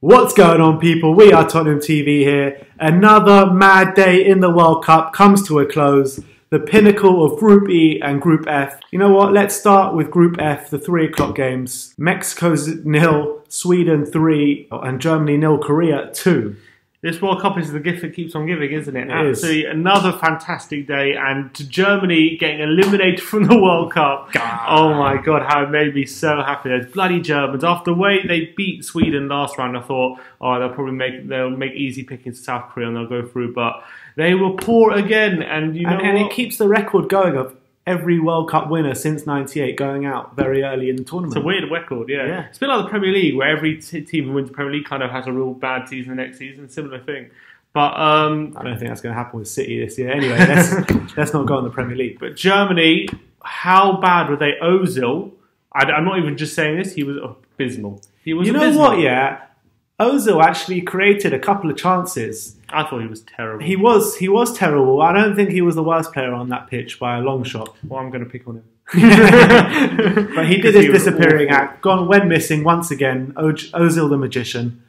What's going on, people? We are Tottenham TV here. Another mad day in the World Cup comes to a close. The pinnacle of Group E and Group F. You know what? Let's start with Group F, the 3 o'clock games. Mexico's 0, Sweden 3, and Germany 0, Korea 2. This World Cup is the gift that keeps on giving, isn't it? It is. Absolutely another fantastic day, and to Germany getting eliminated from the World Cup. God. Oh my God, how it made me so happy. Those bloody Germans. After the way they beat Sweden last round, I thought, oh, they'll make easy pickings to South Korea and they'll go through. But they were poor again, and and it keeps the record going of every World Cup winner since '98 going out very early in the tournament. It's a weird record, yeah. It's a bit like the Premier League, where every team who wins the Premier League kind of has a real bad season the next season. Similar thing. But I don't think that's going to happen with City this year. Anyway, let's not go on the Premier League. But Germany, how bad were they? Ozil, I'm not even just saying this, he was abysmal. He was abysmal. You know what, yeah? Ozil actually created a couple of chances. I thought he was terrible. He was terrible. I don't think he was the worst player on that pitch by a long shot. Well, I'm going to pick on him. But he did his disappearing act. Went missing once again. Ozil the magician.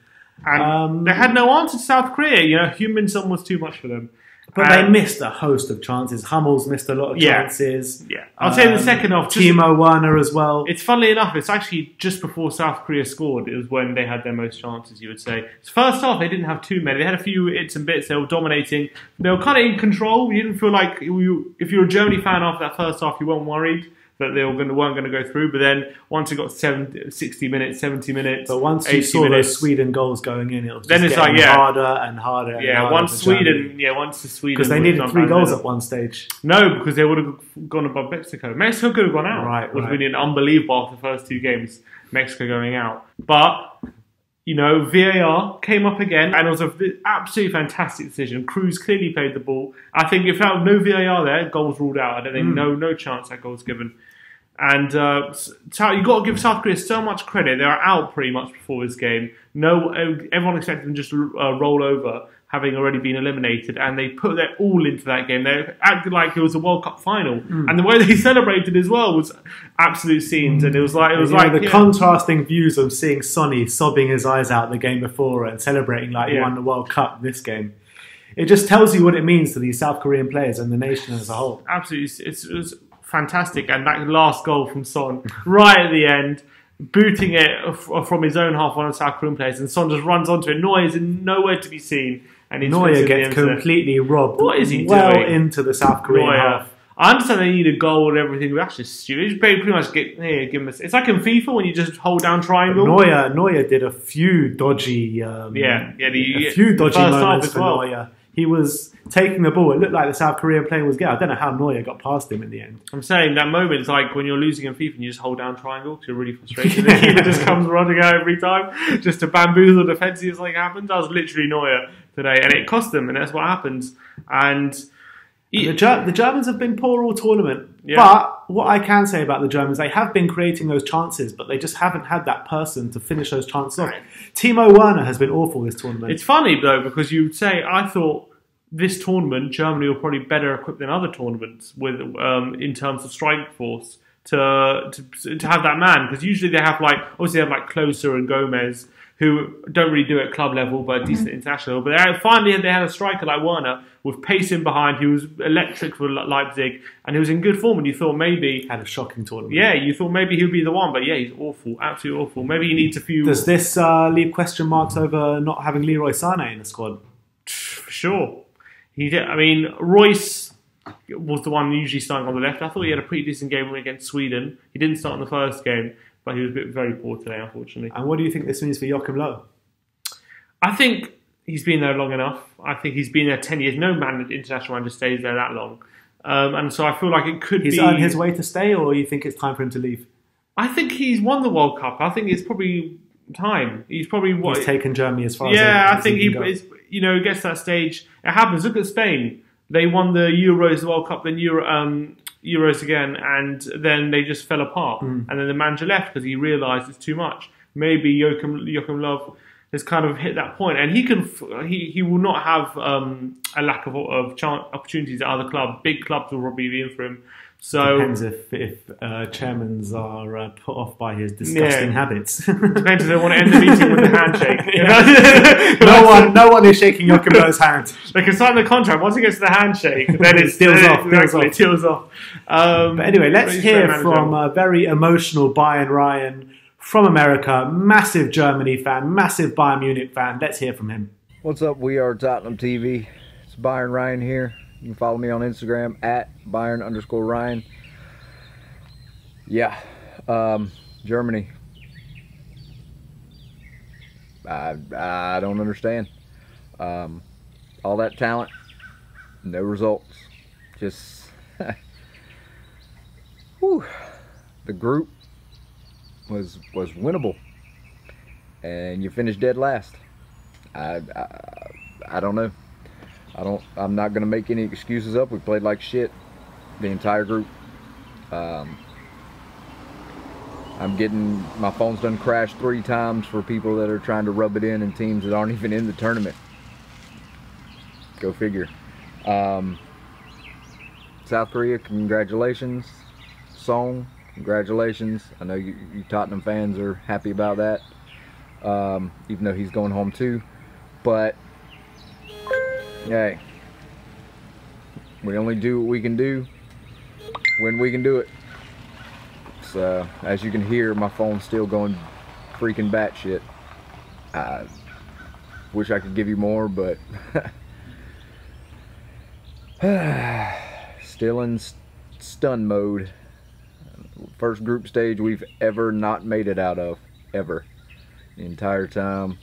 And they had no answer to South Korea. You know, Huminson was too much for them. But they missed a host of chances. Hummels missed a lot of chances. Yeah, I'll say in the second half. Timo Werner as well. It's funnily enough, it's actually just before South Korea scored. It was when they had their most chances, you would say. First half, they didn't have too many. They had a few hits and bits. They were dominating. They were kind of in control. You didn't feel like, if you're a Germany fan after that first half, you weren't worried that they weren't going to go through. But then once it got 60 minutes, 70 minutes, but once you saw those Sweden goals going in, it was just harder and harder. Yeah, and once the Sweden, because they needed 3 goals at one stage. No, because they would have gone above Mexico. Mexico could have gone out. Right, it would have been unbelievable after the first 2 games. Mexico going out, but you know, VAR came up again, and it was an absolutely fantastic decision. Cruz clearly played the ball. I think if there was no VAR there, goals ruled out. I don't think no chance that goal's given. And you've got to give South Korea so much credit. They were out pretty much before this game. Everyone expected them just to roll over, having already been eliminated, and they put their all into that game. They acted like it was a World Cup final, and the way they celebrated as well was absolute scenes. And it was like the contrasting views of seeing Sonny sobbing his eyes out the game before and celebrating like he won the World Cup this game. It just tells you what it means to these South Korean players and the nation as a whole. Absolutely, it was fantastic. And that last goal from Son, right at the end, booting it from his own half, one of the South Korean players, and Son just runs onto it. Neuer is nowhere to be seen. And Neuer gets completely robbed. What is he doing? Into the South Korean half. I understand they need a goal and everything, but that's just stupid. Just pretty much give him a... It's like in FIFA when you just hold down triangle. Neuer did a few dodgy... a few dodgy moments for Neuer. He was taking the ball. It looked like the South Korean player was getting. I don't know how Neuer got past him in the end. I'm saying that moment is like when you're losing in FIFA and you just hold down triangle because you're really frustrated. The keeper just comes running out every time just to bamboozle defensive like happens. That was literally Neuer today, and it cost them, and that's what happens. And the Germans have been poor all tournament. Yeah. But what I can say about the Germans, they have been creating those chances, but they just haven't had that person to finish those chances off. Timo Werner has been awful this tournament. It's funny, though, because you'd say, I thought this tournament, Germany were probably better equipped than other tournaments with in terms of strike force to have that man. Because usually they have obviously they have Klose and Gomez, who don't really do it at club level, but decent international. But finally they had a striker like Werner with pace in behind. He was electric for Leipzig, and he was in good form. And you thought maybe... Had a shocking tournament. Yeah, you thought maybe he would be the one. But yeah, he's awful, absolutely awful. Maybe he needs a few... Does this leave question marks over not having Leroy Sané in the squad? For sure. He did. I mean, Royce was the one usually starting on the left. I thought he had a pretty decent game against Sweden. He didn't start in the first game, but he was very poor today, unfortunately. And what do you think this means for Joachim Löw? I think he's been there long enough. I think he's been there 10 years. No international manager stays there that long. And so I feel like it could be... He's earned his way to stay, or you think it's time for him to leave? I think he's won the World Cup. I think it's probably time. He's probably... He's taken Germany as far as I think he gets to that stage. It happens. Look at Spain. They won the Euros, the World Cup, then Euros again, and then they just fell apart. And then the manager left because he realised it's too much. Maybe Joachim Löw has kind of hit that point, and he will not have a lack of opportunities at other clubs. Big clubs will probably be in for him So depends if chairmans are put off by his disgusting habits. Depends if they want to end the meeting with the handshake. No one is shaking Yokomo's hand. They can sign the contract. Once it gets to the handshake, then it's deals off. But anyway, let's hear from a very emotional Bayern Ryan from America, massive Germany fan, massive Bayern Munich fan. Let's hear from him. What's up, WeAreTottenhamTV? It's Bayern Ryan here. You can follow me on Instagram at Bayern_Ryan. Yeah, Germany. I don't understand. All that talent, no results. Just whew. The group was winnable, and you finished dead last. I don't know. I'm not gonna make any excuses up. We played like shit the entire group. I'm getting my phone's done crashed 3 times for people that are trying to rub it in teams that aren't even in the tournament. Go figure. South Korea, congratulations. Song, congratulations. I know you Tottenham fans are happy about that, even though he's going home too. But hey, we only do what we can do when we can do it. So as you can hear, my phone's still going freaking batshit. I wish I could give you more, but still in stun mode. First group stage we've ever not made it out of, ever. The entire time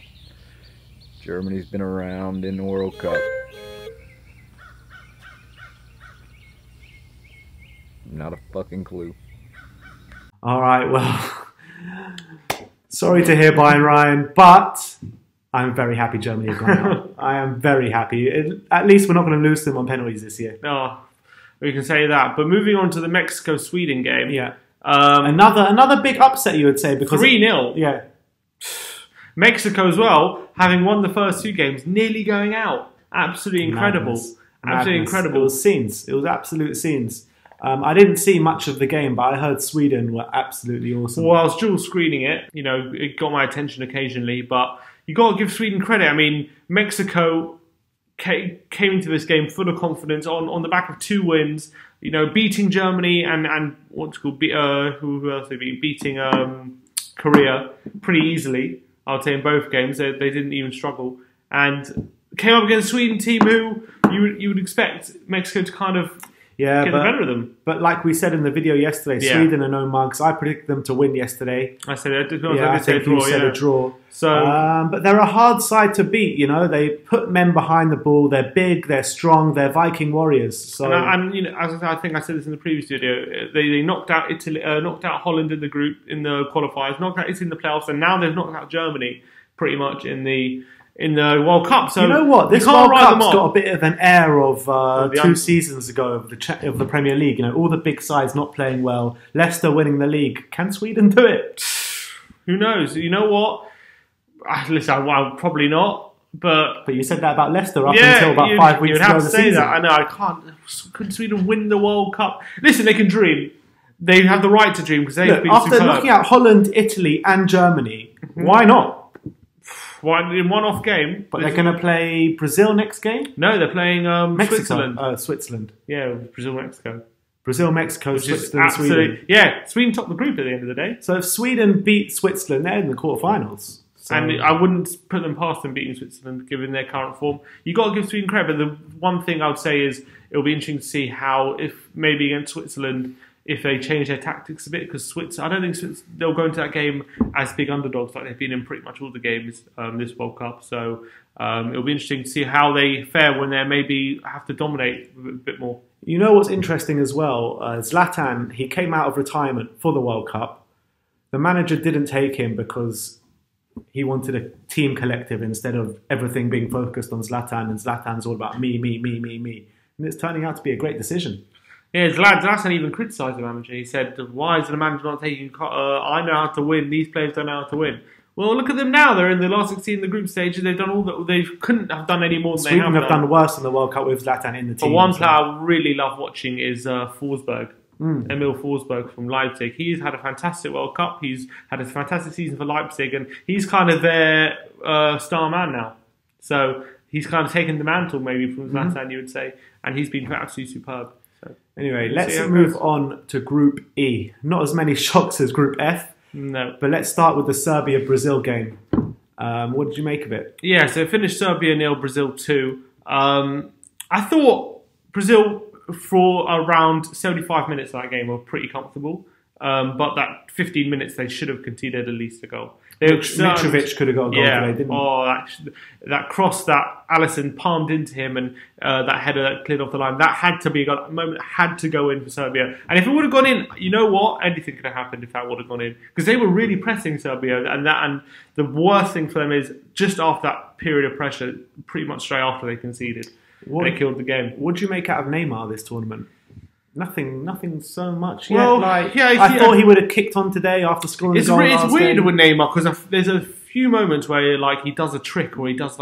Germany's been around in the World Cup. Not a fucking clue. All right, well, sorry to hear Bayern Ryan, but I'm very happy Germany have gone out. I am very happy. At least we're not going to lose them on penalties this year. No, we can say that. But moving on to the Mexico-Sweden game. Yeah. Another big upset, you would say, because 3-0. Yeah. Mexico as well, having won the first 2 games, nearly going out. Absolutely incredible. Madness. Absolutely incredible. It was scenes. It was absolute scenes. I didn't see much of the game, but I heard Sweden were absolutely awesome. Well, I was dual screening it. You know, it got my attention occasionally, but you got to give Sweden credit. I mean, Mexico came into this game full of confidence on the back of 2 wins. You know, beating Germany and what's called who else they beat? Beating Korea pretty easily. I would say in both games they didn't even struggle, and came up against a Sweden team who you would expect Mexico to kind of get the better of them. But like we said in the video yesterday, Sweden are no mugs. I predicted them to win yesterday. I said I think you said a draw. So, but they're a hard side to beat. You know, they put men behind the ball. They're big. They're strong. They're Viking warriors. So, and you know, as I think I said this in the previous video, they knocked out Italy, knocked out Holland in the group in the qualifiers, knocked out Italy in the playoffs, and now they've knocked out Germany pretty much in the World Cup. So you know what? This World Cup's got a bit of an air of 2 seasons ago of the Premier League. You know, all the big sides not playing well. Leicester winning the league. Can Sweden do it? Who knows? You know what? Listen, well, probably not. But you said that about Leicester up until about 5 weeks ago. You'd have to say season. that. I know. I can't. Couldn't Sweden win the World Cup? Listen, they can dream. They have the right to dream because they've been after superb. knocking out Holland, Italy, and Germany. Why not? In one-off game. But they're going to play Brazil next game? No, they're playing Mexico. Switzerland. Switzerland. Yeah, Brazil-Mexico. Brazil, Mexico, Switzerland, Sweden. Yeah, Sweden topped the group at the end of the day. So if Sweden beat Switzerland, they're in the quarterfinals. So. And I wouldn't put them past them beating Switzerland, given their current form. You've got to give Sweden credit, but the one thing I would say is it'll be interesting to see how, if maybe against Switzerland, if they change their tactics a bit, because I don't think they'll go into that game as big underdogs like they've been in pretty much all the games this World Cup. So it'll be interesting to see how they fare when they maybe have to dominate a bit more. You know what's interesting as well? Zlatan, he came out of retirement for the World Cup. The manager didn't take him because he wanted a team collective instead of everything being focused on Zlatan, and Zlatan's all about me. And it's turning out to be a great decision. Yeah, Zlatan even criticised the manager. He said, why is the manager not taking... I know how to win. These players don't know how to win. Well, look at them now. They're in the last 16 in the group stages. They've done all that. They couldn't have done any more than Sweden they have done worse in the World Cup with Zlatan in the team. But one player I really love watching is Forsberg. Emil Forsberg from Leipzig. He's had a fantastic World Cup. He's had a fantastic season for Leipzig, and he's kind of their star man now. So he's kind of taken the mantle maybe from Zlatan, you would say, and he's been absolutely superb. So anyway, let's move on to Group E. Not as many shocks as Group F. No. But let's start with the Serbia-Brazil game. What did you make of it? Yeah, so it finished Serbia 0, Brazil 2. I thought Brazil, for around 75 minutes of that game, were pretty comfortable. But that 15 minutes, they should have conceded at least a goal. Mitrovic could have got a goal today, didn't he? Oh, that cross that Alisson palmed into him, and that header that cleared off the line, that had to be a goal. At the moment, had to go in for Serbia. And if it would have gone in, you know what? Anything could have happened if that would have gone in. Because they were really pressing Serbia, and the worst thing for them is just after that period of pressure, pretty much straight after they conceded, they killed the game. What did you make out of Neymar this tournament? Nothing so much. Well, I thought he would have kicked on today after scoring a goal last game. It's weird with Neymar because there's a few moments where he does a trick or he does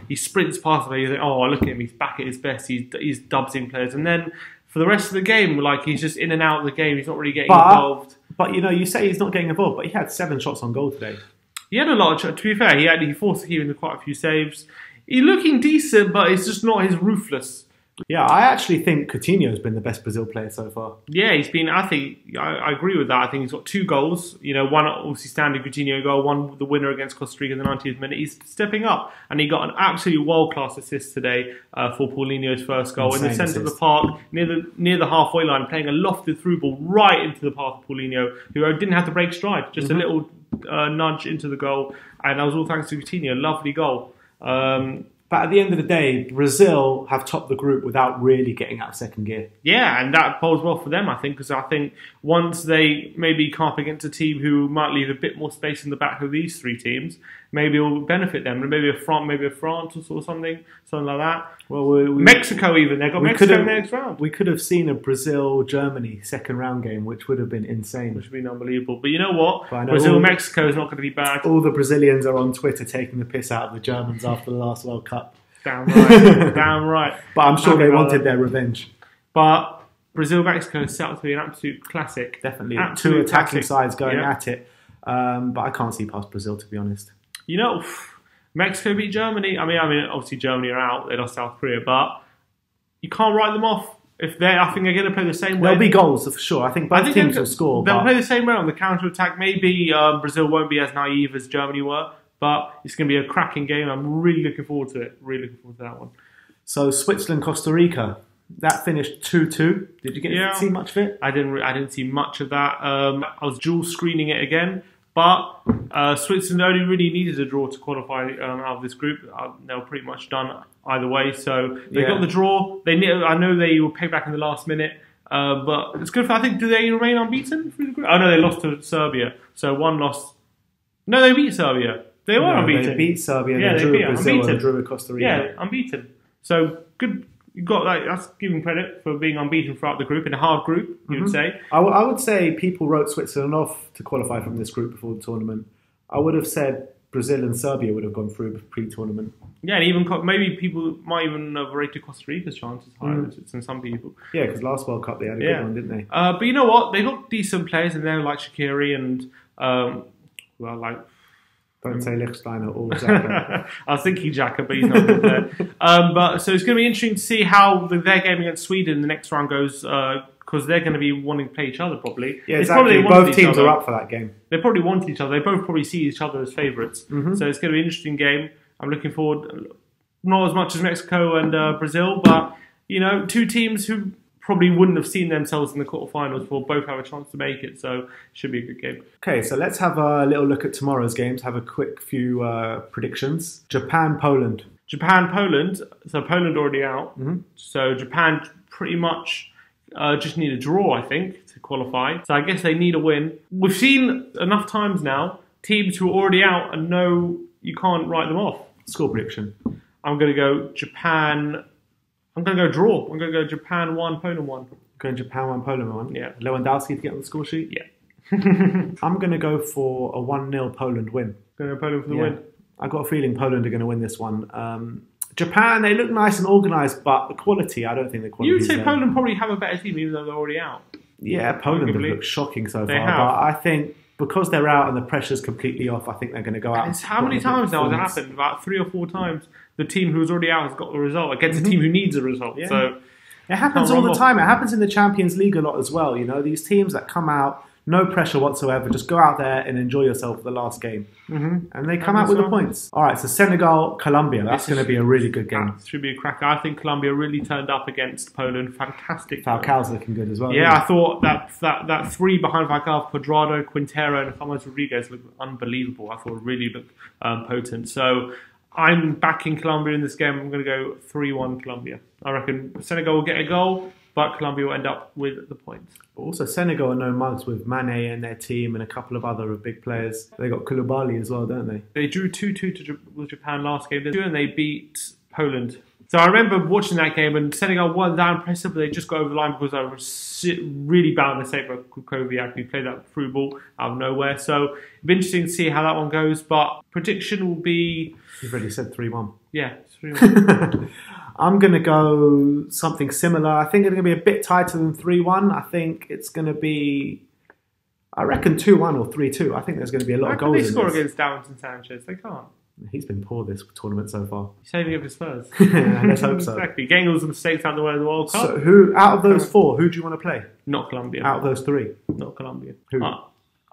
he sprints past me. You think, oh, look at him, he's back at his best. He's dubs in players, and then for the rest of the game, he's just in and out of the game. He's not really getting involved. But you say he's not getting involved, but he had 7 shots on goal today. He had a lot of shots. To be fair, he forced the keeper into quite a few saves. He's looking decent, but it's just not his ruthless. Yeah, I actually think Coutinho's been the best Brazil player so far. Yeah, he's been. I agree with that. I think he's got 2 goals. One obviously standard Coutinho goal, one the winner against Costa Rica in the 90th minute. He's stepping up, and he got an absolutely world-class assist today for Paulinho's first goal in the centre of the park, near the halfway line, playing a lofted through ball right into the path of Paulinho, who didn't have to break stride, just a little nudge into the goal, and that was all thanks to Coutinho. Lovely goal. But at the end of the day, Brazil have topped the group without really getting out of second gear. Yeah, and that bodes well for them, I think, because I think once they maybe come up against a team who might leave a bit more space in the back of these 3 teams, maybe it will benefit them. Maybe a France or something like that. Well, Mexico even. They've got Mexico in the next round. We could have seen a Brazil-Germany second round game, which would have been insane. Which would have been unbelievable. But you know what? Brazil-Mexico is not going to be bad. All the Brazilians are on Twitter taking the piss out of the Germans after the last World Cup. Damn right. Damn right. But I'm sure they wanted their revenge. But Brazil-Mexico is set up to be an absolute classic. Definitely. 2 attacking sides going at it. But I can't see past Brazil, to be honest. Mexico beat Germany. I mean, obviously Germany are out. They lost South Korea, but you can't write them off. I think they're going to play the same way. There'll be goals for sure. I think both teams will score. They'll play the same way on the counter attack. Maybe Brazil won't be as naive as Germany were, but it's going to be a cracking game. I'm really looking forward to it. Really looking forward to that one. So Switzerland, Costa Rica. That finished 2-2. Did you get to see much of it? I didn't see much of that. I was dual screening it again. But Switzerland only really needed a draw to qualify out of this group. They were pretty much done either way. So they got the draw. I know they were paid back in the last minute. But it's good. I think, do they remain unbeaten through the group? Oh, no, they lost to Serbia. So 1 loss. No, they beat Serbia. They were unbeaten. They beat Serbia. Yeah, they beat Brazil and drew with Costa Rica. Yeah, unbeaten. So good. You got that's giving credit for being unbeaten throughout the group in a hard group. You would say. I would say people wrote Switzerland off to qualify from this group before the tournament. I would have said Brazil and Serbia would have gone through pre-tournament. Yeah, and even maybe people might even have rated Costa Rica's chances higher than some people. Yeah, because last World Cup they had a good one, didn't they? But you know what? They got decent players in there like Shaqiri and Don't say Lichtsteiner or Xhaka. I was thinking Xhaka, but he's not good there. So it's going to be interesting to see how their game against Sweden in the next round goes, because they're going to be wanting to play each other probably. Yeah, exactly. Both teams are up for that game. They probably want each other. They both probably see each other as favourites. So it's going to be an interesting game. I'm looking forward, not as much as Mexico and Brazil, but 2 teams who probably wouldn't have seen themselves in the quarterfinals will both have a chance to make it, so it should be a good game. Okay, so let's have a little look at tomorrow's games, have a quick few predictions. Japan-Poland. Japan-Poland, so Poland already out, so Japan pretty much just need a draw, I think, to qualify. So I guess they need a win. We've seen enough times now, teams who are already out and know you can't write them off. Score prediction. I'm going to go Japan. I'm going to go draw. I'm going to go Japan 1, Poland 1. Going Japan 1, Poland 1? Yeah. Lewandowski to get on the score sheet? Yeah. I'm going to go for a 1-0 Poland win. Going to go Poland for the win? I've got a feeling Poland are going to win this one. Japan, they look nice and organised, but the quality, I don't think the quality You would say Poland probably have a better team even though they're already out. Yeah, Poland have looked shocking so far. Have. But I think because they're out and the pressure's completely off, I think they're going to go out. And how many times now has it happened? About 3 or 4 times. The team who's already out has got the result against a team who needs a result. Yeah. So it happens all the time. It happens in the Champions League a lot as well. You know, these teams that come out, no pressure whatsoever, just go out there and enjoy yourself for the last game. And they come out with the points. All right, so Senegal, Colombia. That's going to be a really good game. That should be a cracker. I think Colombia really turned up against Poland. Fantastic. Falcao's looking good as well. Yeah, I thought that 3 behind Falcao, Cuadrado, Quintero, and James Rodriguez looked unbelievable. I thought it really looked potent. So I'm backing Colombia in this game. I'm going to go 3-1 Colombia. I reckon Senegal will get a goal, but Colombia will end up with the points. Also, Senegal are no mugs with Mane in their team and a couple of other big players. They got Koulibaly as well, don't they? They drew 2-2 with Japan last game, and they beat Poland. So I remember watching that game, and Senegal won that impressive, but they just got over the line because they were really bad mistake by Kukoviak, who played that through ball out of nowhere. So it'll be interesting to see how that one goes, but prediction will be... You've already said 3-1. Yeah, 3-1. I'm going to go something similar. I think it's going to be a bit tighter than 3-1. I think it's going to be, I reckon 2-1 or 3-2. I think there's going to be a lot of goals in this. They score against Darwin Sanchez? They can't. He's been poor this tournament so far. He's saving it for Spurs. Let's hope so. Exactly. Getting all the mistakes out of the way of the World Cup. So who, out of those 4, who do you want to play? Not Colombia. Out of those 3? Not Colombia. Who?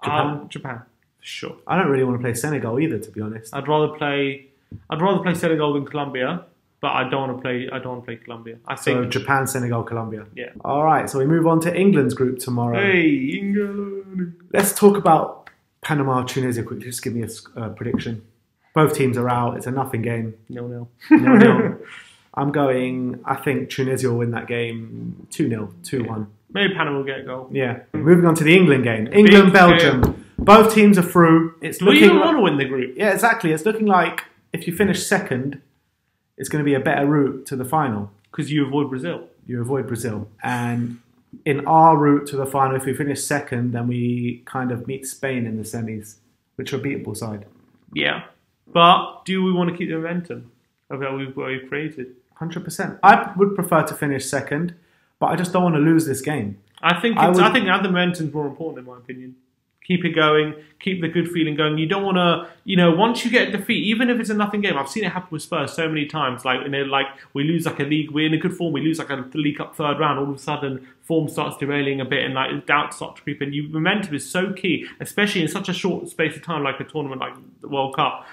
Japan? Japan, for sure. I don't really want to play Senegal either, to be honest. I'd rather play Senegal than Colombia. But I don't want to play Colombia. I think so Japan, Senegal, Colombia. Yeah. All right, so we move on to England's group tomorrow. Hey, England. Let's talk about Panama, Tunisia quickly. Just give me a prediction. Both teams are out. It's a nothing game. 0-0. 0-0. I think Tunisia will win that game 2-0, 2-1. Yeah. Maybe Panama will get a goal. Yeah. Moving on to the England game. England, Belgium. Both teams are through. It's looking. You don't want to win the group. Yeah, exactly. It's looking like if you finish second, it's going to be a better route to the final. Because you avoid Brazil. You avoid Brazil. And in our route to the final, if we finish second, then we kind of meet Spain in the semis, which are a beatable side. Yeah. But do we want to keep the momentum of what we've created? 100%. I would prefer to finish second, but I just don't want to lose this game. I think the momentum is more important, in my opinion. Keep it going. Keep the good feeling going. You don't want to, once you get a defeat, even if it's a nothing game. I've seen it happen with Spurs so many times. Like we lose like a league. We're in a good form. We lose like a League Cup third round. All of a sudden, form starts derailing a bit, and doubt starts to creep in. Momentum is so key, especially in such a short space of time, like a tournament like the World Cup.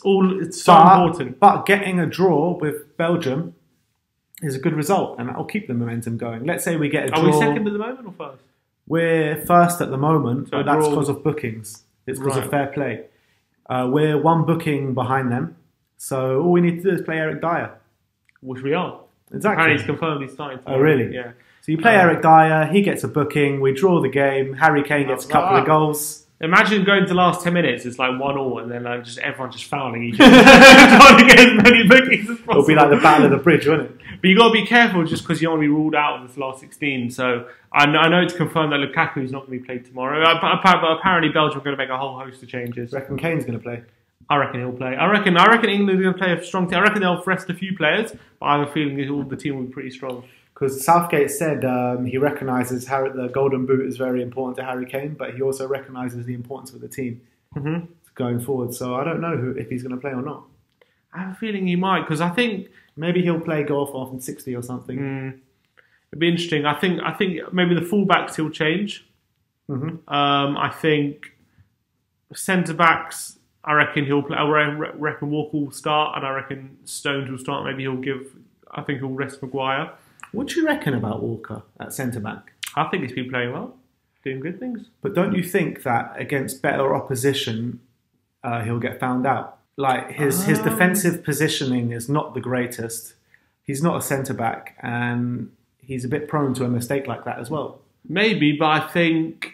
It's so important. But getting a draw with Belgium is a good result, and that'll keep the momentum going. Let's say we get a draw. Are we second at the moment or first? We're first at the moment, so but that's because of bookings. It's because of fair play. We're 1 booking behind them, so all we need to do is play Eric Dyer. Which we are. Exactly. Apparently he's confirmed he's starting. Oh, really? Yeah. So you play Eric Dyer, he gets a booking, we draw the game, Harry Kane gets a couple of goals. Imagine going to the last 10 minutes, it's like 1-1, and then everyone just fouling each other. Trying to get as many bookings as possible. It'll be like the Battle of the Bridge, won't it? But you got to be careful just because you don't want to be ruled out of this last 16. So I know it's confirmed that Lukaku is not going to be played tomorrow. But apparently Belgium are going to make a whole host of changes. Reckon Kane's going to play? I reckon he'll play. I reckon England are going to play a strong team. I reckon they'll rest a few players, but I have a feeling that all the team will be pretty strong. Because Southgate said he recognises the Golden Boot is very important to Harry Kane, but he also recognises the importance of the team going forward. So I don't know if he's going to play or not. I have a feeling he might, because I think maybe he'll play golf off in 60 or something. It'd be interesting. I think maybe the fullbacks he'll change. I think centre backs. I reckon he'll play. I reckon Walker will start, and I reckon Stones will start. Maybe I think he'll rest Maguire. What do you reckon about Walker at centre back? I think he's been playing well, doing good things. But don't you think that against better opposition, he'll get found out? Like his defensive positioning is not the greatest. He's not a centre back, and he's a bit prone to a mistake like that as well. Maybe, but I think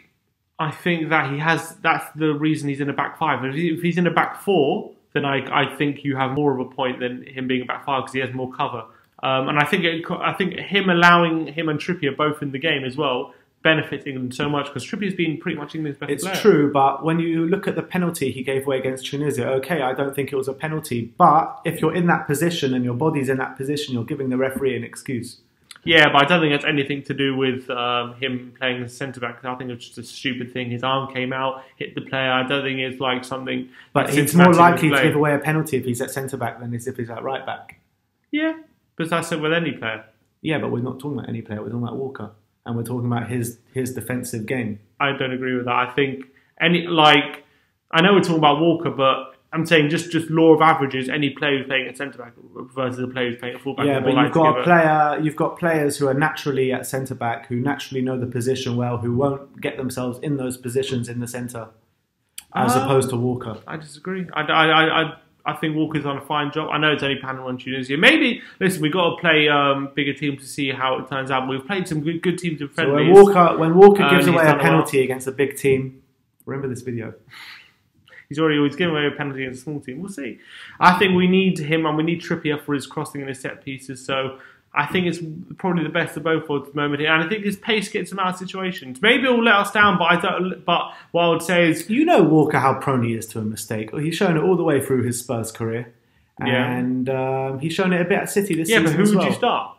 that he has. That's the reason he's in a back 5. If he's in a back 4, then I think you have more of a point than him being a back 5 because he has more cover. And I think him allowing him and Trippier both in the game as well benefits England so much because Trippier's been pretty much England's best player. It's true, but when you look at the penalty he gave away against Tunisia, okay, I don't think it was a penalty, but if you're in that position and your body's in that position, you're giving the referee an excuse. Yeah, but I don't think it's anything to do with him playing as centre-back. I think it's just a stupid thing. His arm came out, hit the player. I don't think it's like something... But it's more likely to give away a penalty if he's at centre-back than if he's at right-back. Yeah, but that's it with any player. Yeah, but we're not talking about any player. We're talking about Walker. And we're talking about his defensive game. I don't agree with that. I think I know we're talking about Walker, but I'm saying just law of averages. Any player who's playing at centre back versus a player who's playing at full back. Yeah, but you've got players who are naturally at centre back, who naturally know the position well, who won't get themselves in those positions in the centre, as opposed to Walker. I disagree. I think Walker's done a fine job. I know it's only Panama and Tunisia. Maybe, listen, we've got to play bigger teams to see how it turns out. We've played some good teams in friendlies. So when Walker gives away a penalty against a big team, remember this video. He's always given away a penalty against a small team. We'll see. I think we need him and we need Trippier for his crossing and his set pieces. So I think it's probably the best of both at the moment here. And I think his pace gets him out of situations. Maybe it'll let us down, but what I would say is... You know Walker, how prone he is to a mistake. He's shown it all the way through his Spurs career. And he's shown it a bit at City this season as well. Yeah, but who would you start?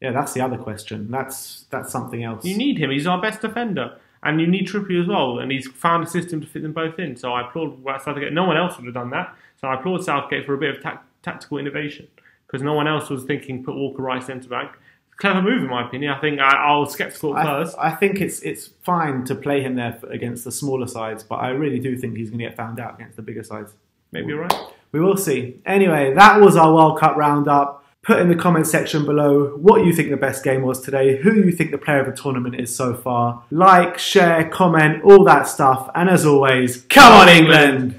Yeah, that's the other question. That's something else. You need him. He's our best defender. And you need Trippier as well. And he's found a system to fit them both in. So I applaud Southgate. No one else would have done that. So I applaud Southgate for a bit of tactical innovation. Because no one else was thinking put Walker right centre-back. Clever move in my opinion. I think I was sceptical at first. I think it's fine to play him there against the smaller sides. But I really do think he's going to get found out against the bigger sides. Maybe you're right. We will see. Anyway, that was our World Cup roundup. Put in the comment section below what you think the best game was today, who you think the player of the tournament is so far. Like, share, comment, all that stuff. And as always, come on England!